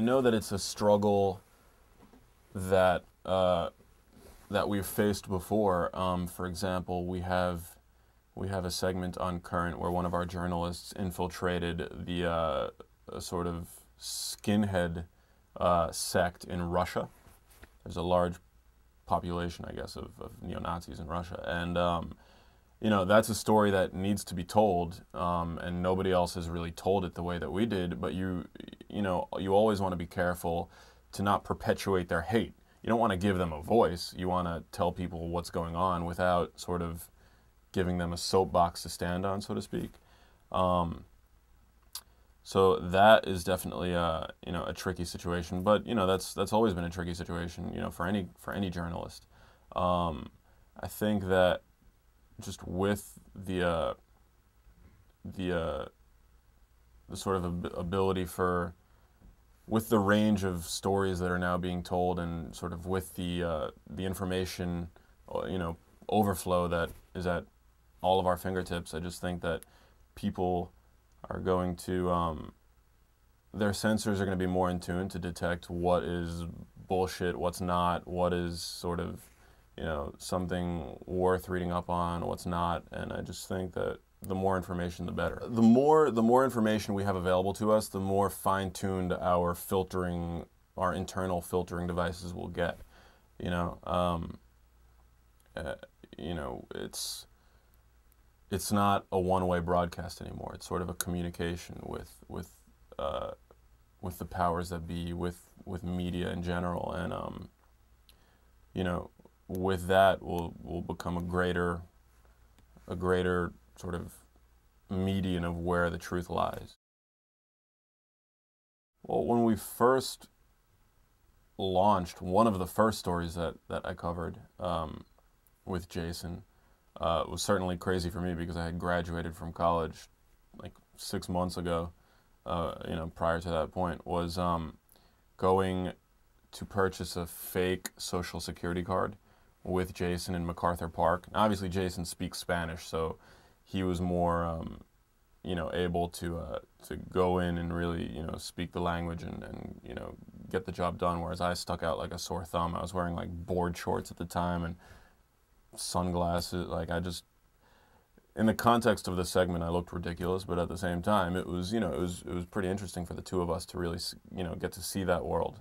I know that it's a struggle that that we've faced before. For example, we have a segment on Current where one of our journalists infiltrated the sort of skinhead sect in Russia. There's a large population, I guess, of neo-Nazis in Russia, and you know, that's a story that needs to be told, and nobody else has really told it the way that we did. But you know, you always want to be careful to not perpetuate their hate. You don't want to give them a voice. You want to tell people what's going on without sort of giving them a soapbox to stand on, so to speak. So that is definitely you know, a tricky situation. But you know, that's always been a tricky situation, you know, for any journalist. I think that just with the sort of ability for, with the range of stories that are now being told, and sort of with the information, you know, overflow that is at all of our fingertips, I just think that people are going to, their sensors are going to be more in tune to detect what is bullshit, what's not, what is sort of, you know, something worth reading up on, what's not. And I just think that the more information, the better. The more information we have available to us, the more fine-tuned our filtering, our internal filtering devices will get. You know, it's not a one-way broadcast anymore. It's sort of a communication with the powers that be, with media in general, and you know, with that we'll become a greater sort of median of where the truth lies. Well, when we first launched, one of the first stories that I covered with Jason was certainly crazy for me because I had graduated from college like 6 months ago. You know, prior to that point, was going to purchase a fake Social Security card with Jason in MacArthur Park. Now, obviously, Jason speaks Spanish, so he was more, you know, able to go in and really, you know, speak the language and you know, get the job done. Whereas I stuck out like a sore thumb. I was wearing like board shorts at the time and sunglasses. Like, I just, in the context of the segment, I looked ridiculous, but at the same time, it was, you know, it was pretty interesting for the two of us to really, you know, get to see that world.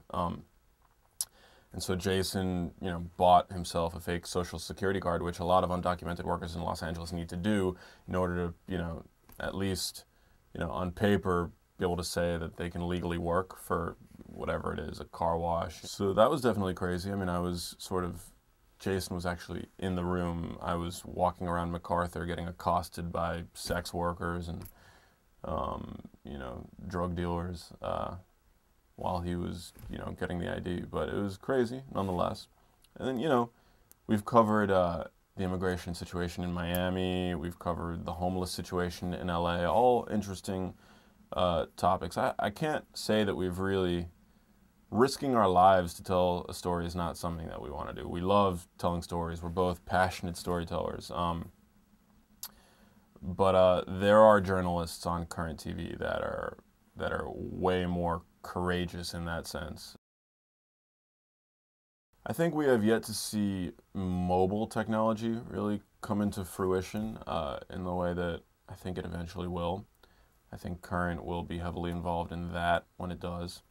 And so Jason, you know, bought himself a fake Social Security card, which a lot of undocumented workers in Los Angeles need to do in order to, you know, at least, you know, on paper, be able to say that they can legally work for whatever it is, a car wash. So that was definitely crazy. I mean, I was sort of, Jason was actually in the room. I was walking around MacArthur getting accosted by sex workers and, you know, drug dealers, while he was, you know, getting the ID. But it was crazy, nonetheless. And then, you know, we've covered the immigration situation in Miami. We've covered the homeless situation in LA. All interesting topics. I can't say that we've really, risking our lives to tell a story is not something that we want to do. We love telling stories. We're both passionate storytellers. But there are journalists on Current TV that are way more courageous in that sense. I think we have yet to see mobile technology really come into fruition in the way that I think it eventually will. I think Current will be heavily involved in that when it does.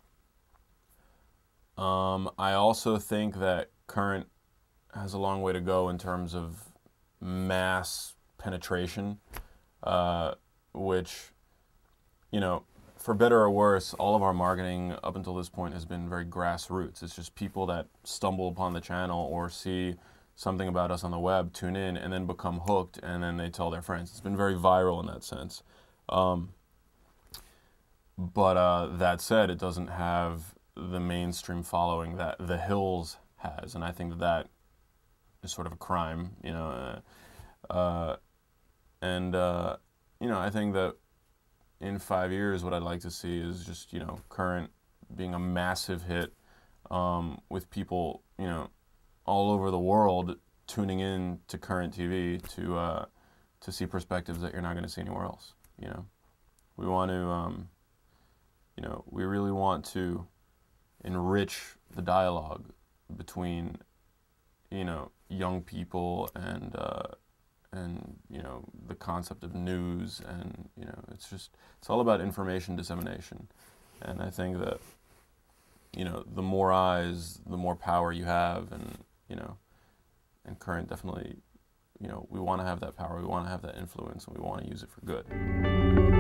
I also think that Current has a long way to go in terms of mass penetration, which, you know, for better or worse, all of our marketing up until this point has been very grassroots. It's just people that stumble upon the channel or see something about us on the web, tune in, and then become hooked, and then they tell their friends. It's been very viral in that sense. But that said, it doesn't have the mainstream following that The Hills has, and I think that that is sort of a crime, you know. You know, I think that in 5 years, what I'd like to see is just, you know, Current being a massive hit, with people, you know, all over the world tuning in to Current TV to see perspectives that you're not going to see anywhere else. You know, we want to, you know, we really want to enrich the dialogue between, you know, young people and you know, the concept of news, and, you know, it's all about information dissemination. And I think that, you know, the more eyes, the more power you have, and, you know, and Current definitely, you know, we want to have that power, we want to have that influence, and we want to use it for good.